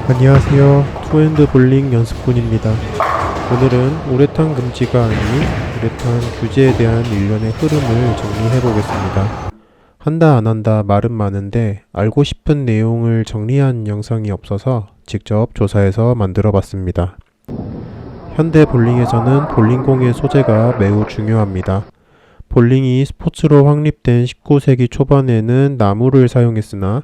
안녕하세요. 투핸드 볼링 연습군입니다. 오늘은 우레탄 금지가 아닌 우레탄 규제에 대한 일련의 흐름을 정리해 보겠습니다. 한다 안 한다 말은 많은데 알고 싶은 내용을 정리한 영상이 없어서 직접 조사해서 만들어 봤습니다. 현대 볼링에서는 볼링공의 소재가 매우 중요합니다. 볼링이 스포츠로 확립된 19세기 초반에는 나무를 사용했으나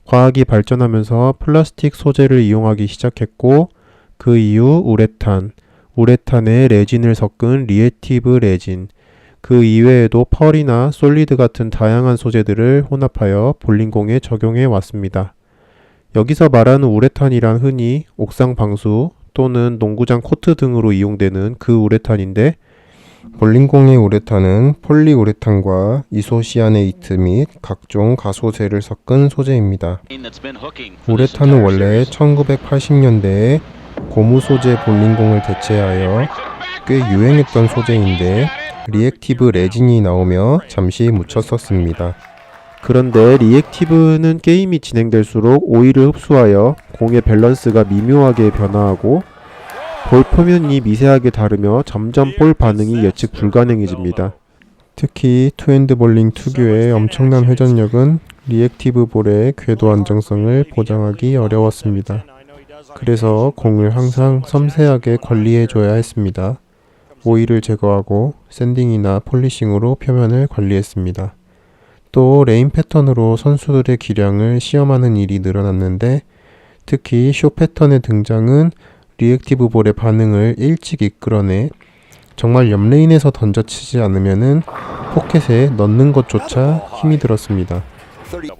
과학이 발전하면서 플라스틱 소재를 이용하기 시작했고 그 이후 우레탄에 레진을 섞은 리액티브 레진, 그 이외에도 펄이나 솔리드 같은 다양한 소재들을 혼합하여 볼링공에 적용해 왔습니다. 여기서 말하는 우레탄이란 흔히 옥상 방수 또는 농구장 코트 등으로 이용되는 그 우레탄인데 볼링공의 우레탄은 폴리우레탄과 이소시아네이트 및 각종 가소제를 섞은 소재입니다. 우레탄은 원래 1980년대에 고무 소재 볼링공을 대체하여 꽤 유행했던 소재인데 리액티브 레진이 나오며 잠시 묻혔었습니다. 그런데 리액티브는 게임이 진행될수록 오일을 흡수하여 공의 밸런스가 미묘하게 변화하고 볼 표면이 미세하게 다르며 점점 볼 반응이 예측 불가능해집니다. 특히 투핸드 볼링 특유의 엄청난 회전력은 리액티브 볼의 궤도 안정성을 보장하기 어려웠습니다. 그래서 공을 항상 섬세하게 관리해줘야 했습니다. 오일을 제거하고 샌딩이나 폴리싱으로 표면을 관리했습니다. 또 레인 패턴으로 선수들의 기량을 시험하는 일이 늘어났는데 특히 쇼 패턴의 등장은 리액티브 볼의 반응을 일찍 이끌어내 정말 옆레인에서 던져치지 않으면은 포켓에 넣는 것조차 힘이 들었습니다.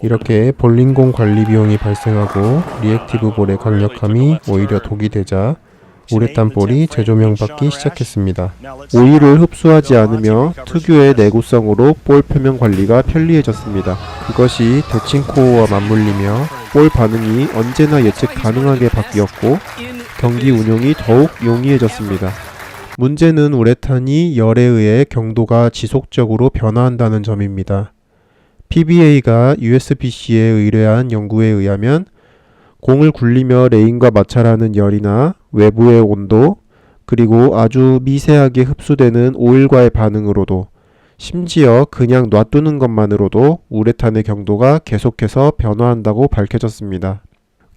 이렇게 볼링공 관리 비용이 발생하고 리액티브 볼의 강력함이 오히려 독이 되자 우레탄 볼이 재조명받기 시작했습니다. 오일을 흡수하지 않으며 특유의 내구성으로 볼 표면 관리가 편리해졌습니다. 그것이 대칭코어와 맞물리며 볼 반응이 언제나 예측 가능하게 바뀌었고 경기 운용이 더욱 용이해졌습니다. 문제는 우레탄이 열에 의해 경도가 지속적으로 변화한다는 점입니다. PBA가 USBC에 의뢰한 연구에 의하면 공을 굴리며 레인과 마찰하는 열이나 외부의 온도, 그리고 아주 미세하게 흡수되는 오일과의 반응으로도 심지어 그냥 놔두는 것만으로도 우레탄의 경도가 계속해서 변화한다고 밝혀졌습니다.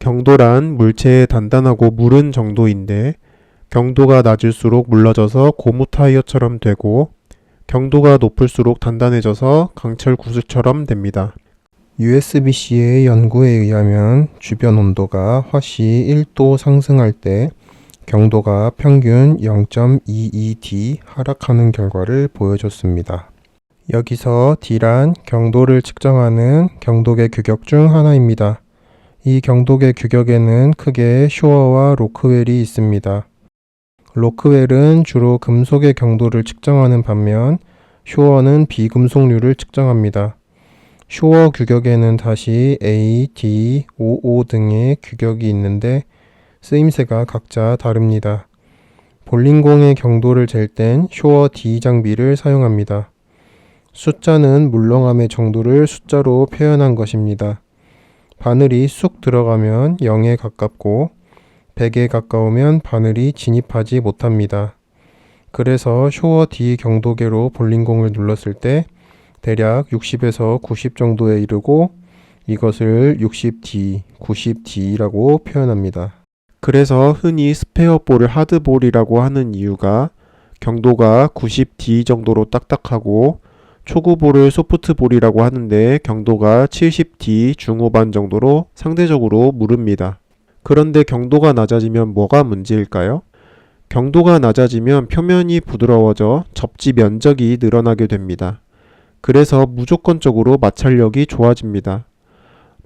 경도란 물체의 단단하고 무른 정도인데 경도가 낮을수록 물러져서 고무 타이어처럼 되고 경도가 높을수록 단단해져서 강철 구슬처럼 됩니다. USBC의 연구에 의하면 주변 온도가 화씨 1도 상승할 때 경도가 평균 0.22D 하락하는 결과를 보여줬습니다. 여기서 D란 경도를 측정하는 경도계 규격 중 하나입니다. 이 경도계 규격에는 크게 쇼어와 로크웰이 있습니다. 로크웰은 주로 금속의 경도를 측정하는 반면 쇼어는 비금속류를 측정합니다. 쇼어 규격에는 다시 A, D, OO 등의 규격이 있는데 쓰임새가 각자 다릅니다. 볼링공의 경도를 잴 땐 쇼어 D 장비를 사용합니다. 숫자는 물렁함의 정도를 숫자로 표현한 것입니다. 바늘이 쑥 들어가면 0에 가깝고 100에 가까우면 바늘이 진입하지 못합니다. 그래서 쇼어 D 경도계로 볼링공을 눌렀을 때 대략 60에서 90 정도에 이르고 이것을 60D, 90D라고 표현합니다. 그래서 흔히 스페어볼을 하드볼이라고 하는 이유가 경도가 90D 정도로 딱딱하고 초구볼을 소프트볼이라고 하는데 경도가 70D 중후반 정도로 상대적으로 무릅니다. 그런데 경도가 낮아지면 뭐가 문제일까요? 경도가 낮아지면 표면이 부드러워져 접지 면적이 늘어나게 됩니다. 그래서 무조건적으로 마찰력이 좋아집니다.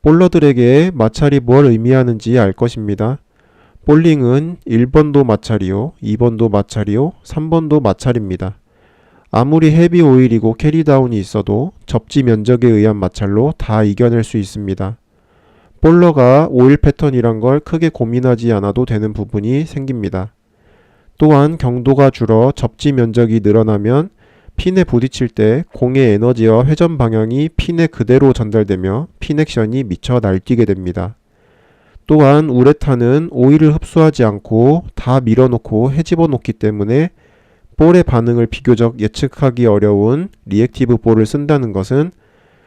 볼러들에게 마찰이 뭘 의미하는지 알 것입니다. 볼링은 1번도 마찰이요, 2번도 마찰이요, 3번도 마찰입니다. 아무리 헤비 오일이고 캐리다운이 있어도 접지 면적에 의한 마찰로 다 이겨낼 수 있습니다. 볼러가 오일 패턴이란 걸 크게 고민하지 않아도 되는 부분이 생깁니다. 또한 경도가 줄어 접지 면적이 늘어나면 핀에 부딪힐 때 공의 에너지와 회전 방향이 핀에 그대로 전달되며 핀 액션이 미쳐 날뛰게 됩니다. 또한 우레탄은 오일을 흡수하지 않고 다 밀어놓고 헤집어 놓기 때문에 볼의 반응을 비교적 예측하기 어려운 리액티브 볼을 쓴다는 것은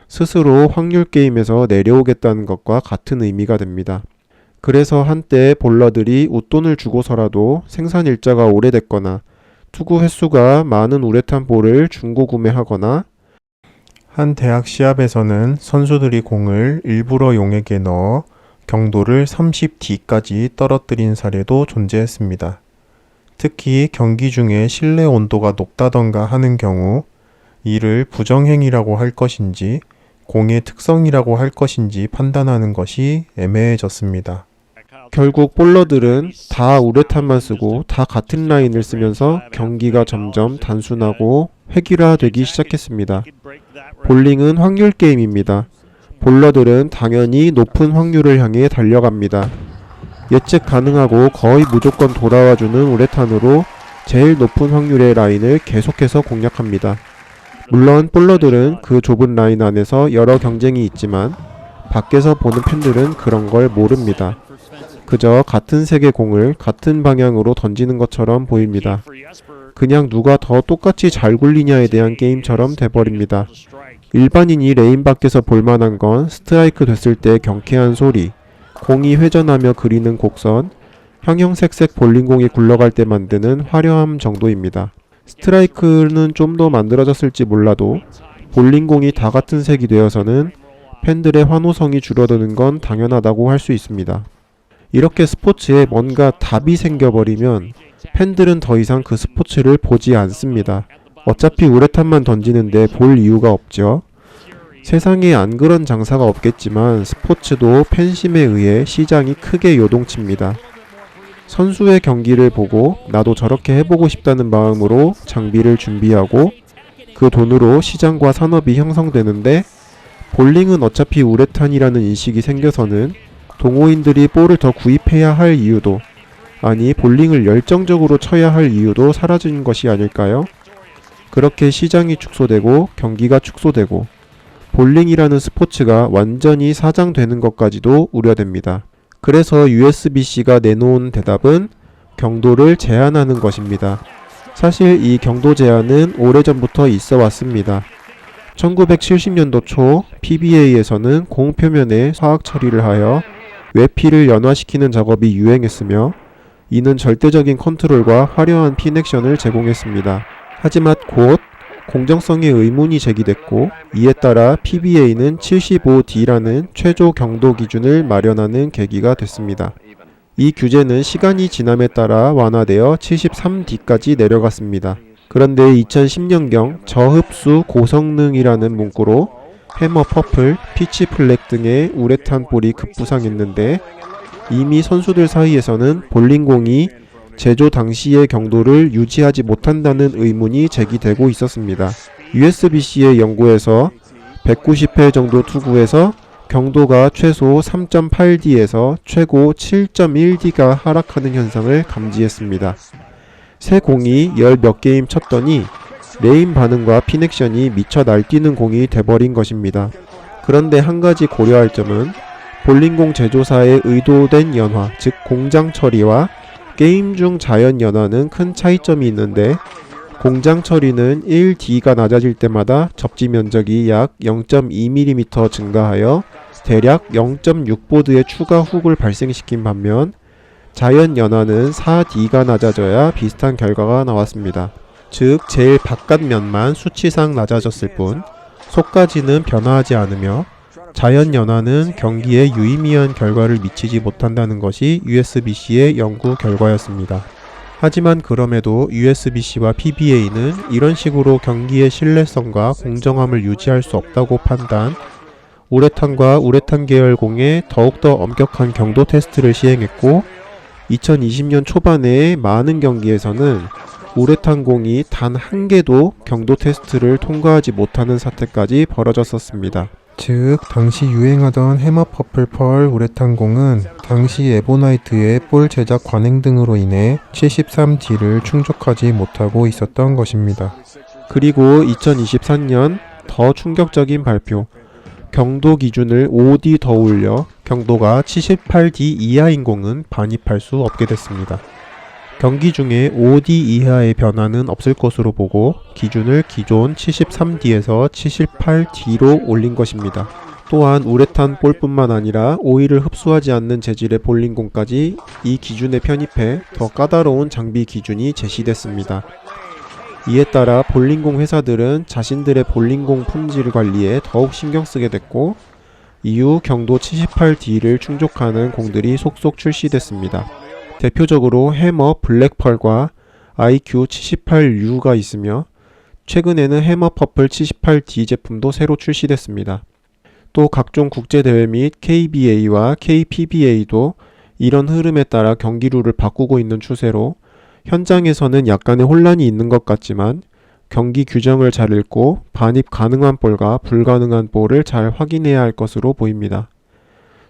스스로 확률 게임에서 내려오겠다는 것과 같은 의미가 됩니다. 그래서 한때 볼러들이 웃돈을 주고서라도 생산 일자가 오래됐거나 투구 횟수가 많은 우레탄 볼을 중고 구매하거나 한 대학 시합에서는 선수들이 공을 일부러 용액에 넣어 경도를 30D까지 떨어뜨린 사례도 존재했습니다. 특히 경기 중에 실내 온도가 높다던가 하는 경우 이를 부정행위라고 할 것인지 공의 특성이라고 할 것인지 판단하는 것이 애매해졌습니다. 결국 볼러들은 다 우레탄만 쓰고 다 같은 라인을 쓰면서 경기가 점점 단순하고 획일화되기 시작했습니다. 볼링은 확률 게임입니다. 볼러들은 당연히 높은 확률을 향해 달려갑니다. 예측 가능하고 거의 무조건 돌아와주는 우레탄으로 제일 높은 확률의 라인을 계속해서 공략합니다. 물론 볼러들은 그 좁은 라인 안에서 여러 경쟁이 있지만 밖에서 보는 팬들은 그런 걸 모릅니다. 그저 같은 색의 공을 같은 방향으로 던지는 것처럼 보입니다. 그냥 누가 더 똑같이 잘 굴리냐에 대한 게임처럼 돼버립니다. 일반인이 레인 밖에서 볼만한 건 스트라이크 됐을 때 경쾌한 소리, 공이 회전하며 그리는 곡선, 형형색색 볼링공이 굴러갈 때 만드는 화려함 정도입니다. 스트라이크는 좀 더 만들어졌을지 몰라도 볼링공이 다 같은 색이 되어서는 팬들의 환호성이 줄어드는 건 당연하다고 할 수 있습니다. 이렇게 스포츠에 뭔가 답이 생겨버리면 팬들은 더 이상 그 스포츠를 보지 않습니다. 어차피 우레탄만 던지는데 볼 이유가 없죠. 세상에 안 그런 장사가 없겠지만 스포츠도 팬심에 의해 시장이 크게 요동칩니다. 선수의 경기를 보고 나도 저렇게 해보고 싶다는 마음으로 장비를 준비하고 그 돈으로 시장과 산업이 형성되는데 볼링은 어차피 우레탄이라는 인식이 생겨서는 동호인들이 볼을 더 구입해야 할 이유도, 아니 볼링을 열정적으로 쳐야 할 이유도 사라진 것이 아닐까요? 그렇게 시장이 축소되고 경기가 축소되고 볼링이라는 스포츠가 완전히 사장되는 것까지도 우려됩니다. 그래서 USBC가 내놓은 대답은 경도를 제한하는 것입니다. 사실 이 경도 제한은 오래전부터 있어 왔습니다. 1970년도 초 PBA에서는 공 표면에 화학 처리를 하여 외피를 연화시키는 작업이 유행했으며 이는 절대적인 컨트롤과 화려한 핀 액션을 제공했습니다. 하지만 곧 공정성의 의문이 제기됐고 이에 따라 PBA는 75D라는 최저 경도 기준을 마련하는 계기가 됐습니다. 이 규제는 시간이 지남에 따라 완화되어 73D까지 내려갔습니다. 그런데 2010년경 저흡수 고성능이라는 문구로 해머 퍼플, 피치 플랙 등의 우레탄 볼이 급부상했는데 이미 선수들 사이에서는 볼링공이 제조 당시의 경도를 유지하지 못한다는 의문이 제기되고 있었습니다. USBC의 연구에서 190회 정도 투구에서 경도가 최소 3.8D에서 최고 7.1D가 하락하는 현상을 감지했습니다. 새 공이 열 몇 게임 쳤더니 레인 반응과 핀 액션이 미쳐 날뛰는 공이 돼버린 것입니다. 그런데 한 가지 고려할 점은 볼링공 제조사의 의도된 연화, 즉 공장 처리와 게임 중 자연 연화는 큰 차이점이 있는데 공장 처리는 1D가 낮아질 때마다 접지 면적이 약 0.2mm 증가하여 대략 0.6보드의 추가 훅을 발생시킨 반면 자연 연화는 4D가 낮아져야 비슷한 결과가 나왔습니다. 즉 제일 바깥면만 수치상 낮아졌을 뿐 속까지는 변화하지 않으며 자연 연화는 경기에 유의미한 결과를 미치지 못한다는 것이 USBC의 연구 결과였습니다. 하지만 그럼에도 USBC와 PBA는 이런 식으로 경기의 신뢰성과 공정함을 유지할 수 없다고 판단, 우레탄과 우레탄 계열 공에 더욱더 엄격한 경도 테스트를 시행했고 2020년 초반에 많은 경기에서는 우레탄 공이 단 한 개도 경도 테스트를 통과하지 못하는 사태까지 벌어졌었습니다. 즉 당시 유행하던 해머 퍼플 펄 우레탄 공은 당시 에보나이트의 볼 제작 관행 등으로 인해 73D를 충족하지 못하고 있었던 것입니다. 그리고 2023년 더 충격적인 발표, 경도 기준을 5D 더 올려 경도가 78D 이하인 공은 반입할 수 없게 됐습니다. 경기 중에 5D 이하의 변화는 없을 것으로 보고 기준을 기존 73D에서 78D로 올린 것입니다. 또한 우레탄 볼뿐만 아니라 오일을 흡수하지 않는 재질의 볼링공까지 이 기준에 편입해 더 까다로운 장비 기준이 제시됐습니다. 이에 따라 볼링공 회사들은 자신들의 볼링공 품질 관리에 더욱 신경 쓰게 됐고 이후 경도 78D를 충족하는 공들이 속속 출시됐습니다. 대표적으로 해머 블랙펄과 IQ78U가 있으며 최근에는 해머 퍼플 78D 제품도 새로 출시됐습니다. 또 각종 국제대회 및 KBA와 KPBA도 이런 흐름에 따라 경기룰을 바꾸고 있는 추세로 현장에서는 약간의 혼란이 있는 것 같지만 경기 규정을 잘 읽고 반입 가능한 볼과 불가능한 볼을 잘 확인해야 할 것으로 보입니다.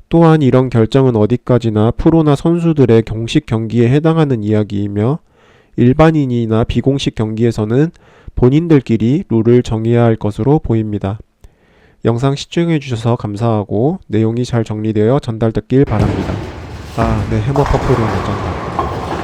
또한 이런 결정은 어디까지나 프로나 선수들의 공식 경기에 해당하는 이야기이며 일반인이나 비공식 경기에서는 본인들끼리 룰을 정해야 할 것으로 보입니다. 영상 시청해주셔서 감사하고 내용이 잘 정리되어 전달됐길 바랍니다. 네, 해머 퍼플은 어쩐다.